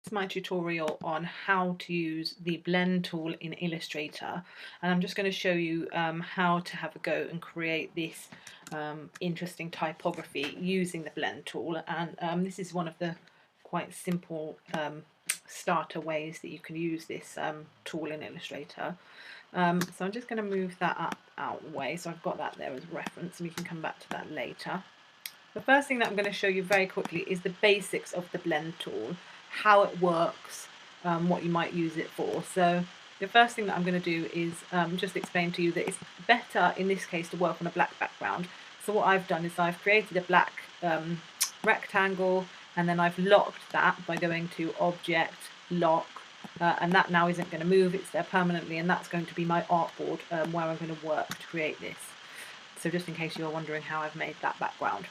This is my tutorial on how to use the blend tool in Illustrator, and I'm just going to show you how to have a go and create this interesting typography using the blend tool. And this is one of the quite simple starter ways that you can use this tool in Illustrator. So I'm just going to move that out of the way, so I've got that there as reference, and we can come back to that later. The first thing that I'm going to show you very quickly is the basics of the blend tool, how it works, what you might use it for. So the first thing that I'm going to do is just explain to you that it's better in this case to work on a black background. So what I've done is I've created a black rectangle, and then I've locked that by going to Object, Lock, and that now isn't going to move, it's there permanently, and that's going to be my artboard where I'm going to work to create this. So just in case you're wondering how I've made that background.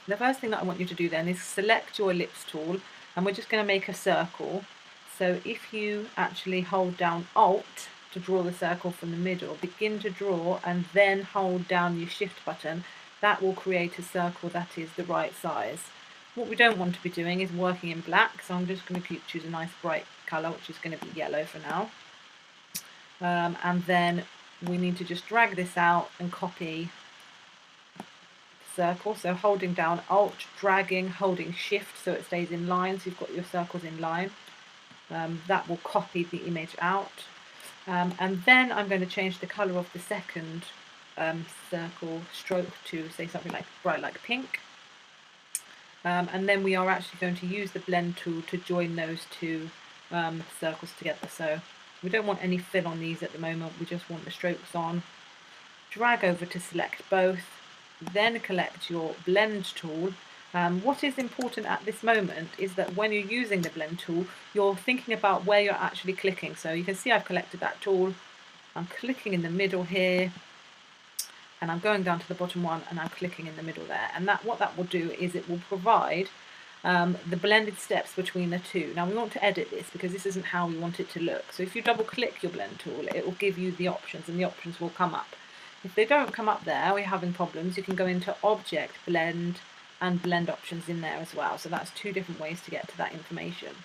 The first thing that I want you to do then is select your ellipse tool, and we're just going to make a circle. So if you actually hold down Alt to draw the circle from the middle, begin to draw and then hold down your Shift button, that will create a circle that is the right size. What we don't want to be doing is working in black, so I'm just going to choose a nice bright colour, which is going to be yellow for now. And then we need to just drag this out and copy circle, so holding down Alt, dragging, holding Shift so it stays in line, so you've got your circles in line. That will copy the image out, and then I'm going to change the colour of the second circle stroke to say something like bright like pink, and then we are actually going to use the blend tool to join those two circles together. So we don't want any fill on these at the moment, we just want the strokes on. Drag over to select both, then collect your blend tool. What is important at this moment is that when you're using the blend tool, you're thinking about where you're actually clicking. So you can see I've collected that tool, I'm clicking in the middle here, and I'm going down to the bottom one and I'm clicking in the middle there, and what that will do is it will provide the blended steps between the two. Now we want to edit this because this isn't how we want it to look, so if you double click your blend tool, it will give you the options, and the options will come up. If they don't come up there, or you're having problems, you can go into Object, Blend, and Blend options in there as well. So that's two different ways to get to that information.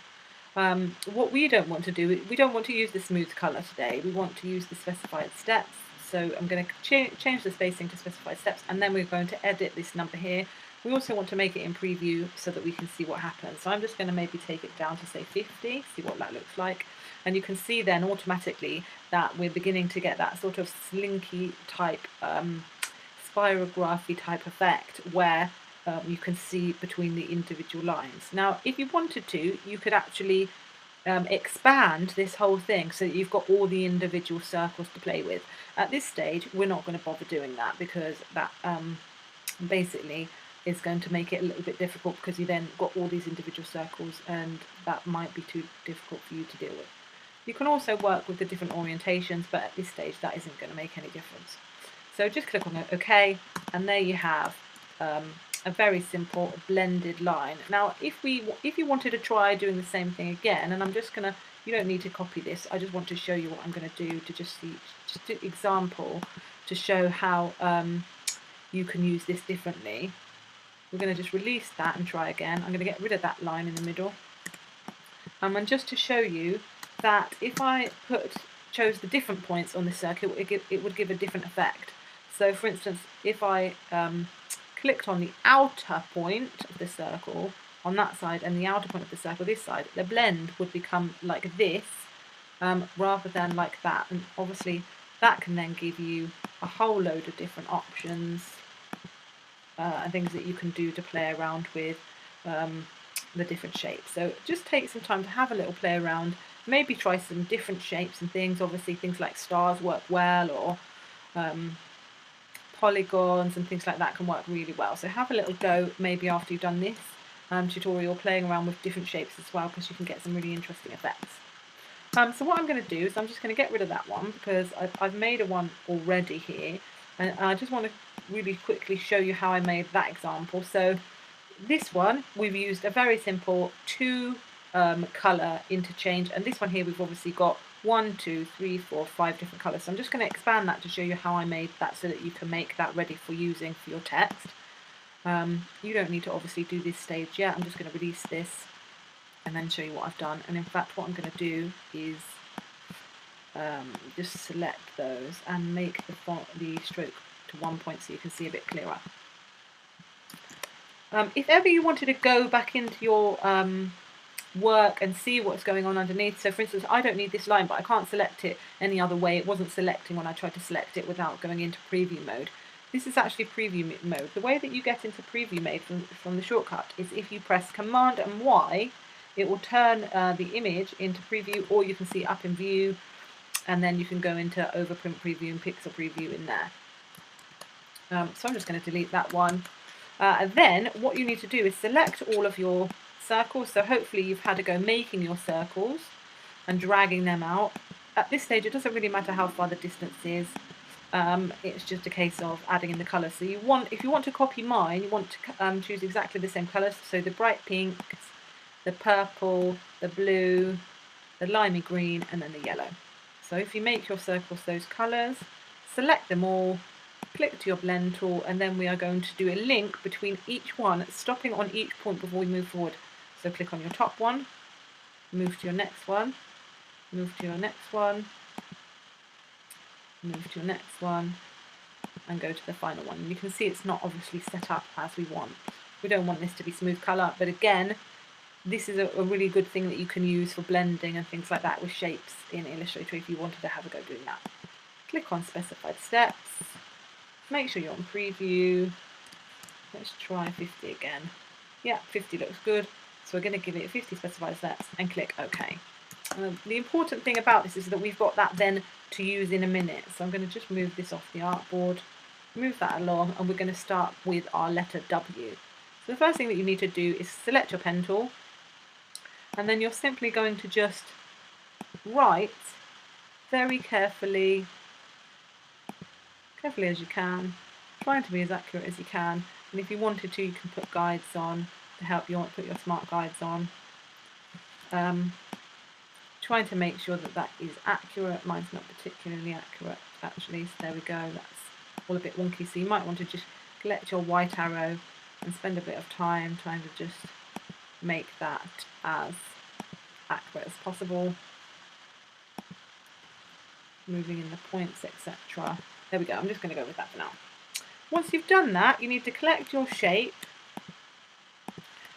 What we don't want to do, we don't want to use the smooth colour today. We want to use the specified steps. So I'm going to change the spacing to specified steps, and then we're going to edit this number here. We also want to make it in preview so that we can see what happens. So I'm just going to maybe take it down to say 50, see what that looks like. And you can see then automatically that we're beginning to get that sort of slinky type, spirography type effect where you can see between the individual lines. Now, if you wanted to, you could actually expand this whole thing so that you've got all the individual circles to play with. At this stage, we're not going to bother doing that because that basically is going to make it a little bit difficult, because you then got all these individual circles and that might be too difficult for you to deal with. You can also work with the different orientations, but at this stage that isn't going to make any difference. So just click on OK, and there you have a very simple blended line. Now if you wanted to try doing the same thing again, and I'm just going to, you don't need to copy this, I just want to show you what I'm going to do to just see, just an example to show how you can use this differently. We're going to just release that and try again. I'm going to get rid of that line in the middle. And just to show you that if I chose the different points on the circle, it would give a different effect. So for instance, if I clicked on the outer point of the circle on that side and the outer point of the circle this side, the blend would become like this rather than like that. And obviously that can then give you a whole load of different options and things that you can do to play around with the different shapes. So just take some time to have a little play around, maybe try some different shapes and things. Obviously things like stars work well, or polygons and things like that can work really well. So have a little go maybe after you've done this tutorial, playing around with different shapes as well, because you can get some really interesting effects. So what I'm going to do is I'm just going to get rid of that one because I've made a one already here, and I just want to really quickly show you how I made that example. So this one, we've used a very simple two colour interchange, and this one here we've obviously got 1, 2, 3, 4, 5 different colours. So I'm just going to expand that to show you how I made that so that you can make that ready for using for your text. You don't need to obviously do this stage yet. I'm just going to release this and then show you what I've done. And in fact, what I'm going to do is just select those and make the stroke to 1 point so you can see a bit clearer. If ever you wanted to go back into your work and see what's going on underneath, so for instance, I don't need this line, but I can't select it any other way. It wasn't selecting when I tried to select it without going into preview mode. This is actually preview mode. The way that you get into preview mode from the shortcut is if you press Command and Y, it will turn the image into preview, or you can see up in view, and then you can go into overprint preview and pixel preview in there. So I'm just going to delete that one. And then what you need to do is select all of your circles. So hopefully you've had a go making your circles and dragging them out. At this stage, it doesn't really matter how far the distance is. It's just a case of adding in the colours. So if you want to copy mine, you want to choose exactly the same colours. So the bright pinks, the purple, the blue, the limey green, and then the yellow. So if you make your circles those colours, select them all, click to your blend tool, and then we are going to do a link between each one, stopping on each point before we move forward. So click on your top one, move to your next one, move to your next one, move to your next one, and go to the final one. And you can see it's not obviously set up as we want. We don't want this to be smooth colour, but again, this is a really good thing that you can use for blending and things like that with shapes in Illustrator if you wanted to have a go doing that. Click on specified steps, make sure you're on preview. Let's try 50 again. Yeah, 50 looks good. So we're going to give it 50 specified steps and click OK. The important thing about this is that we've got that then to use in a minute. So I'm going to just move this off the artboard, move that along, and we're going to start with our letter W. So the first thing that you need to do is select your pen tool, and then you're simply going to just write very carefully as you can, trying to be as accurate as you can. And if you wanted to, you can put guides on to help you put your smart guides on. Trying to make sure that that is accurate. Mine's not particularly accurate actually, so there we go. That's all a bit wonky, so you might want to just select your white arrow and spend a bit of time trying to just make that as accurate as possible. Moving in the points, etc. There we go, I'm just going to go with that for now. Once you've done that, you need to collect your shape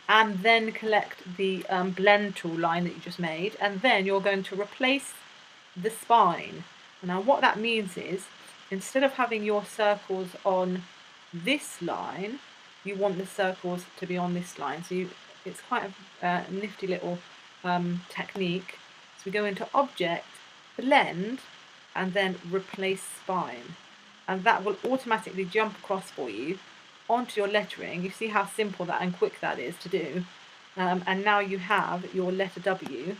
and then collect the blend tool line that you just made, and then you're going to replace the spine. Now what that means is, instead of having your circles on this line, you want the circles to be on this line. So it's quite a nifty little technique. So we go into Object, Blend, and then Replace Spine. And that will automatically jump across for you onto your lettering. You see how simple that and quick that is to do. And now you have your letter W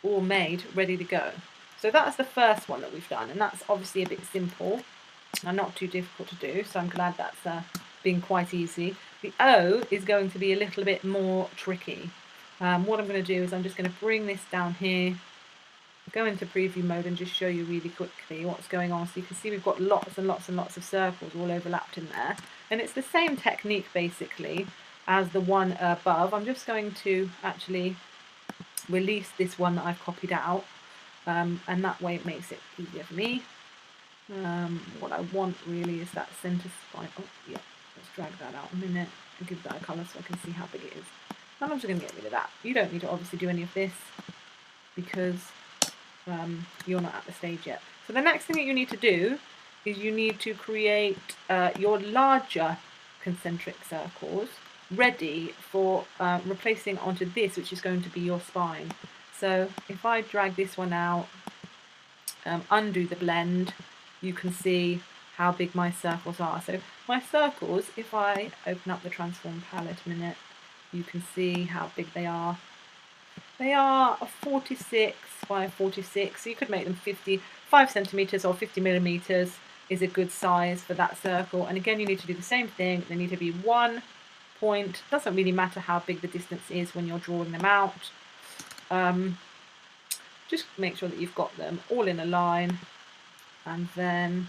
all made, ready to go. So that's the first one that we've done, and that's obviously a bit simple and not too difficult to do, so I'm glad that's been quite easy. The O is going to be a little bit more tricky. What I'm going to do is I'm just going to bring this down here, go into preview mode and just show you really quickly what's going on. So you can see we've got lots and lots and lots of circles all overlapped in there, and it's the same technique basically as the one above. I'm just going to actually release this one that I've copied out, and that way it makes it easier for me. What I want really is that centre spine. Oh yeah, let's drag that out a minute and give that a colour so I can see how big it is. And I'm just going to get rid of that. You don't need to obviously do any of this because you're not at the stage yet. So the next thing that you need to do is you need to create your larger concentric circles ready for replacing onto this, which is going to be your spine. So if I drag this one out, undo the blend, you can see how big my circles are. So my circles, if I open up the transform palette a minute, you can see how big they are. They are 46 by 46, so you could make them 55 centimeters or 50 millimeters is a good size for that circle. And again, you need to do the same thing. They need to be 1 point. Doesn't really matter how big the distance is when you're drawing them out. Just make sure that you've got them all in a line, and then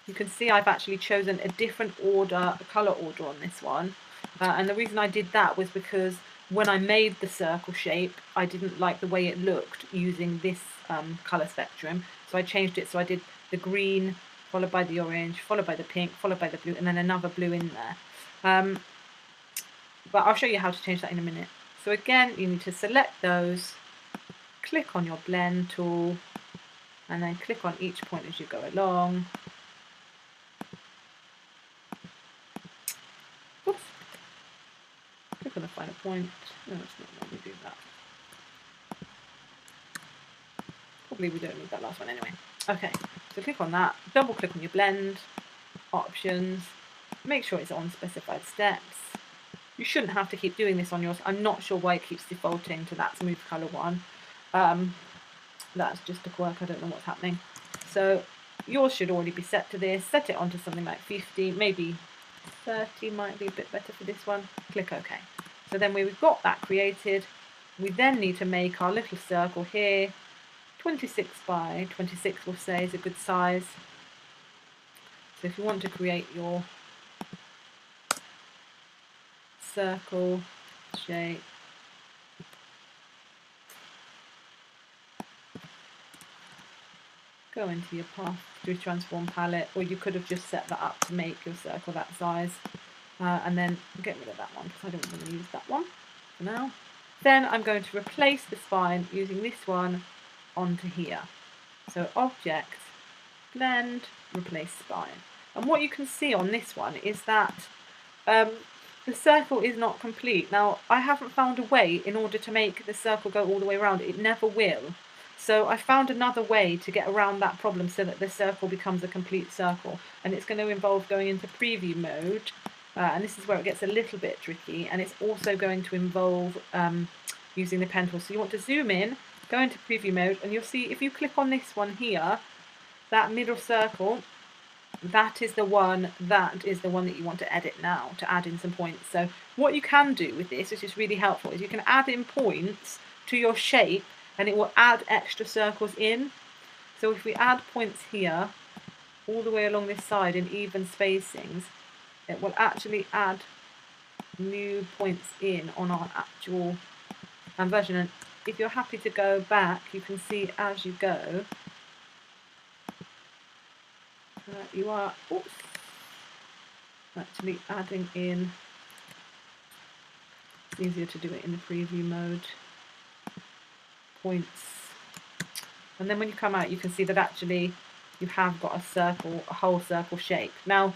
you can see I've actually chosen a different order, a colour order on this one. And the reason I did that was because when I made the circle shape, I didn't like the way it looked using this colour spectrum. So I changed it, so I did the green, followed by the orange, followed by the pink, followed by the blue, and then another blue in there. But I'll show you how to change that in a minute. So again, you need to select those, click on your blend tool, and then click on each point as you go along. Oops. Click on the final point. No, it's not letting me do that. Probably we don't need that last one anyway. Okay, so click on that, double click on your blend, options, make sure it's on specified steps. You shouldn't have to keep doing this on yours. I'm not sure why it keeps defaulting to that smooth colour one. That's just a quirk, I don't know what's happening. So yours should already be set to this. Set it onto something like 50, maybe 30 might be a bit better for this one. Click OK. So then we've got that created. We then need to make our little circle here. 26 by 26 we'll say is a good size. So if you want to create your circle shape, go into your path through transform palette, or you could have just set that up to make your circle that size, and then get rid of that one because I don't want to use that one for now. Then I'm going to replace the spine using this one onto here. So object, blend, replace spine. And what you can see on this one is that the circle is not complete. Now, I haven't found a way in order to make the circle go all the way around. It never will. So I found another way to get around that problem so that the circle becomes a complete circle. And it's going to involve going into preview mode. And this is where it gets a little bit tricky. And it's also going to involve using the pen tool. So you want to zoom in, go into preview mode, and you'll see if you click on this one here, that middle circle, that is the one that you want to edit now, to add in some points. So what you can do with this, which is really helpful, is you can add in points to your shape and it will add extra circles in. So if we add points here all the way along this side in even spacings, it will actually add new points in on our actual version. And if you're happy to go back, you can see as you go, you are actually adding in. It's easier to do it in the preview mode. Points. And then when you come out, you can see that actually you have got a circle, a whole circle shape. Now,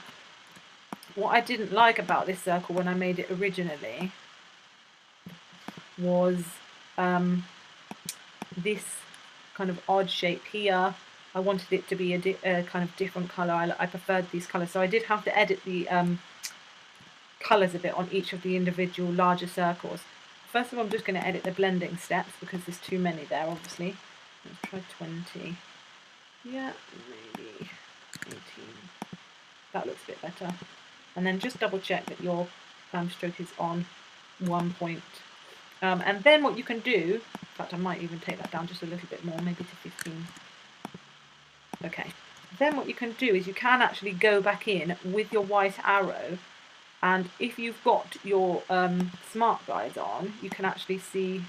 what I didn't like about this circle when I made it originally was this kind of odd shape here. I wanted it to be a kind of different colour. I preferred these colours, so I did have to edit the colours a bit on each of the individual larger circles. First of all, I'm just going to edit the blending steps because there's too many there, obviously. Let's try 20. Yeah, maybe 18. That looks a bit better. And then just double check that your stroke is on 1 point. And then what you can do, in fact I might even take that down just a little bit more, maybe to 15. Okay, then what you can do is you can actually go back in with your white arrow, and if you've got your smart guides on, you can actually see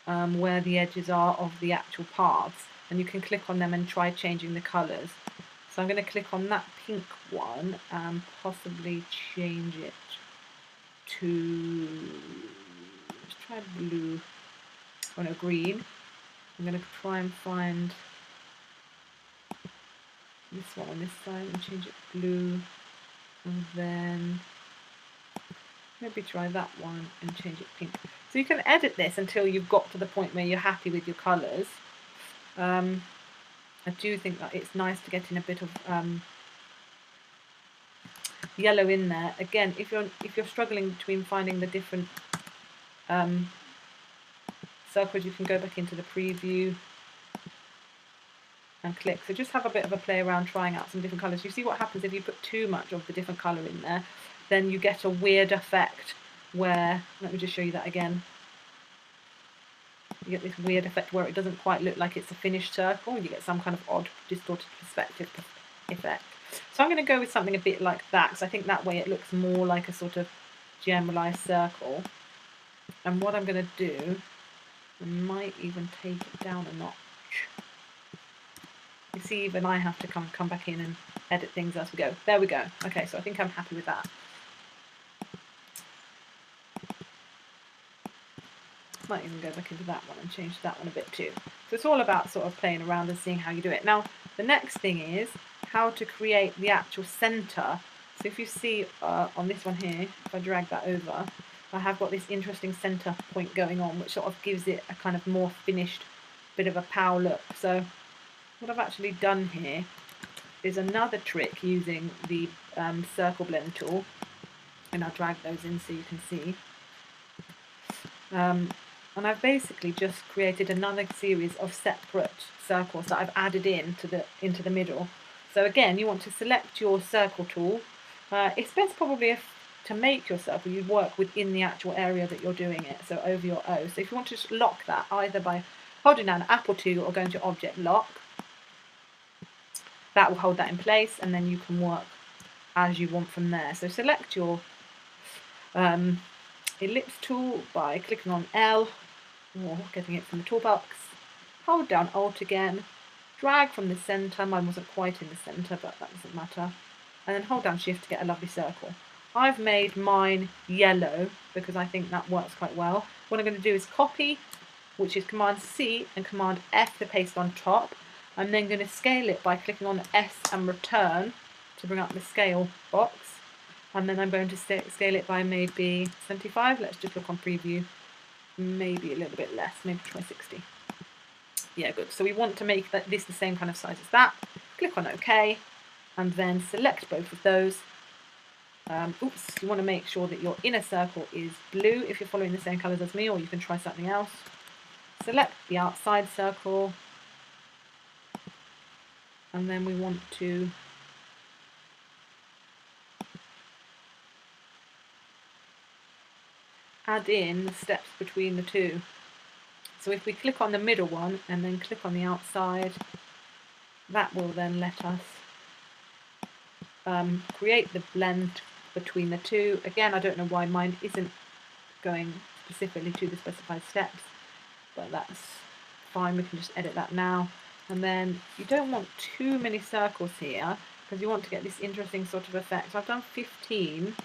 where the edges are of the actual paths, and you can click on them and try changing the colours. So I'm going to click on that pink one and possibly change it to, let's try blue, or no, green. I'm going to try and find this one on this side and change it blue, and then maybe try that one and change it pink. So you can edit this until you've got to the point where you're happy with your colours. I do think that it's nice to get in a bit of yellow in there. Again, if you're struggling between finding the different circles, you can go back into the preview and click. So just have a bit of a play around trying out some different colours. You see what happens if you put too much of the different colour in there, then you get a weird effect where, let me just show you that again. You get this weird effect where it doesn't quite look like it's a finished circle. You get some kind of odd distorted perspective effect. So I'm going to go with something a bit like that, because I think that way it looks more like a sort of generalized circle. And what I'm going to do, I might even take it down a notch. You see, even I have to come back in and edit things as we go. There we go. Okay, so I think I'm happy with that. Might even go back into that one and change that one a bit too. So it's all about sort of playing around and seeing how you do it. Now, the next thing is how to create the actual center. So if you see on this one here, if I drag that over, I have got this interesting center point going on, which sort of gives it a kind of more finished bit of a pow look. So what I've actually done here is another trick using the circle blend tool, and I'll drag those in so you can see. And I've basically just created another series of separate circles that I've added into the middle. So again, you want to select your circle tool. It's best probably to make your circle, you'd work within the actual area that you're doing it, so over your O. So if you want to just lock that, either by holding down Apple 2 or going to Object Lock, that will hold that in place, and then you can work as you want from there. So select your ellipse tool by clicking on L, or getting it from the toolbox, hold down Alt again, drag from the centre, mine wasn't quite in the centre but that doesn't matter, and then hold down Shift to get a lovely circle. I've made mine yellow because I think that works quite well. What I'm going to do is copy, which is Command C and Command F to paste on top. I'm then going to scale it by clicking on S and return to bring up the scale box. And then I'm going to scale it by maybe 75. Let's just look on preview. Maybe a little bit less, maybe try 60. Yeah, good. So we want to make this the same kind of size as that. Click on OK, and then select both of those. You want to make sure that your inner circle is blue if you're following the same colours as me, or you can try something else. Select the outside circle, and then we want to add in the steps between the two. So if we click on the middle one and then click on the outside, that will then let us create the blend between the two. Again, I don't know why mine isn't going specifically to the specified steps, but that's fine. We can just edit that now. And then you don't want too many circles here because you want to get this interesting sort of effect. So I've done 15.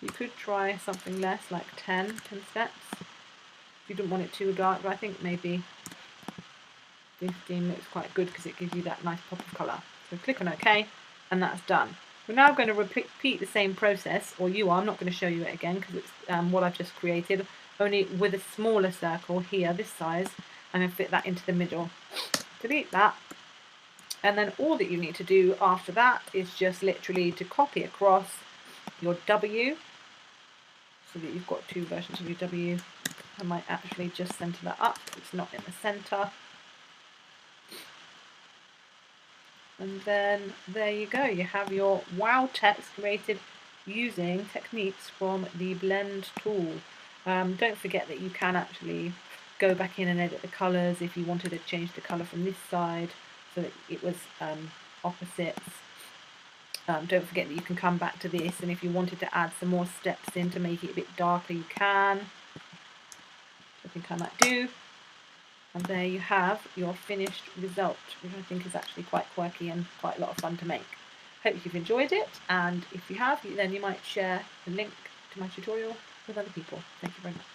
You could try something less, like 10 steps. If you don't want it too dark, but I think maybe 15 looks quite good because it gives you that nice pop of colour. So click on OK, and that's done. We're now going to repeat the same process, or you are. I'm not going to show you it again because it's what I've just created, only with a smaller circle here, this size. I'm going to fit that into the middle. Delete that. And then all that you need to do after that is just literally to copy across your W, so that you've got two versions of your W. I might actually just centre that up, it's not in the centre. And then there you go, you have your wow text created using techniques from the blend tool. Don't forget that you can actually go back in and edit the colours if you wanted to change the colour from this side so that it was opposites. Don't forget that you can come back to this, and if you wanted to add some more steps in to make it a bit darker, you can. I think I might do. And there you have your finished result, which I think is actually quite quirky and quite a lot of fun to make. Hope you've enjoyed it, and if you have, then you might share the link to my tutorial with other people. Thank you very much.